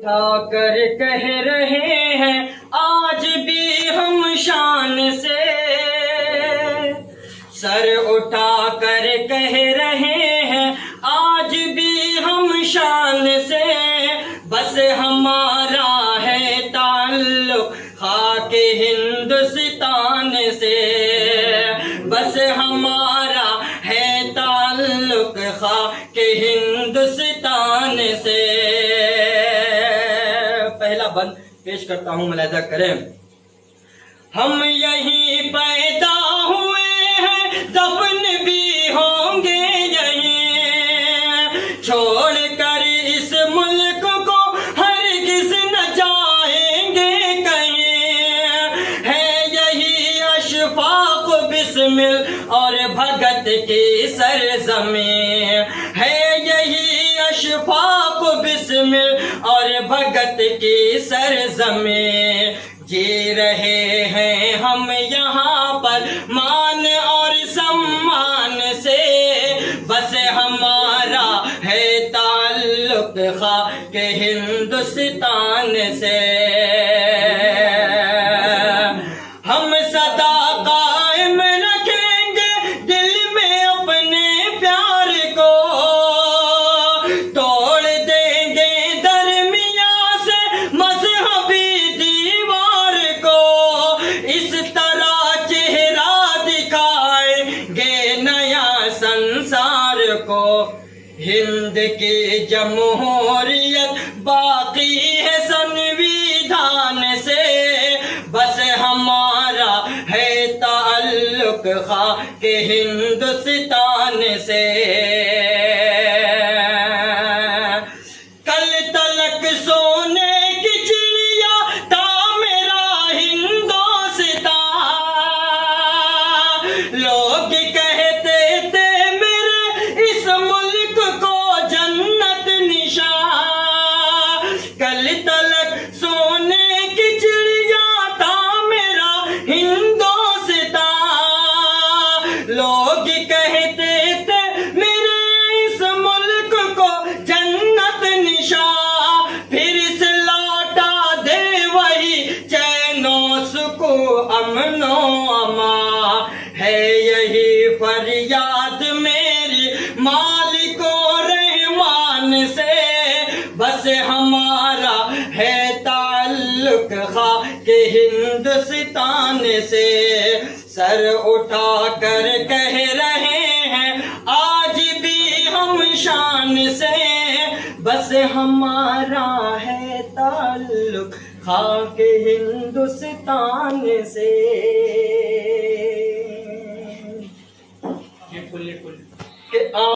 उठाकर कह रहे हैं आज भी हम शान से, सर उठाकर कह रहे हैं आज भी हम शान से। बस हमारा है ताल्लुक खाके हिंदुस्तान से, बस हमारा है ताल्लुक खाके हिंदुस्तान से। पहला बंद पेश करता हूँ, मुलाहिजा करें। हम यहीं पैदा हुए हैं, दफन भी होंगे यहीं, छोड़ कर इस मुल्क को हरगिज़ न जाएंगे कहीं। है यही अशफाक बिस्मिल और भगत की सरज़मीं, है यही अशफाक बिस्मिल और भगत की सरज़मीं। जी रहे हैं हम यहाँ पर मान और सम्मान से, बस हमारा है ताल्लुक खाके हिंदुस्तान से। हम सदा कायम रखेंगे दिल में अपने प्यार को, तोड़ देंगे दरमियाँ से मजहबी दीवार को। इस तरह चेहरा दिखाएंगे नया संसार को। हिंद की जमहूरियत बाकी है संविधान से, बस हमारा है ताल्लुक खाके हिंदुस्तान से। कल तलक सोने की चिड़िया था मेरा हिंदुस्तान, लोग कहते थे मेरे इस मुल्क को जन्नत निशान। कल तलक सोने की चिड़िया था मेरा हिंदुस्तान, लोग कहते थे मेरे इस मुल्क को जन्नत निशान। फिर से लौटा दे वही चैनो सुकून अमनो अमा, है यही फरियाद मेरी मालिको रहमान से। बस हमारा है ताल्लुक खाके हिंदुस्तान से, सर उठा कर कह रहे हैं आज भी हम शान से। बस हमारा है ताल्लुक खाके हिंदुस्तान से। ये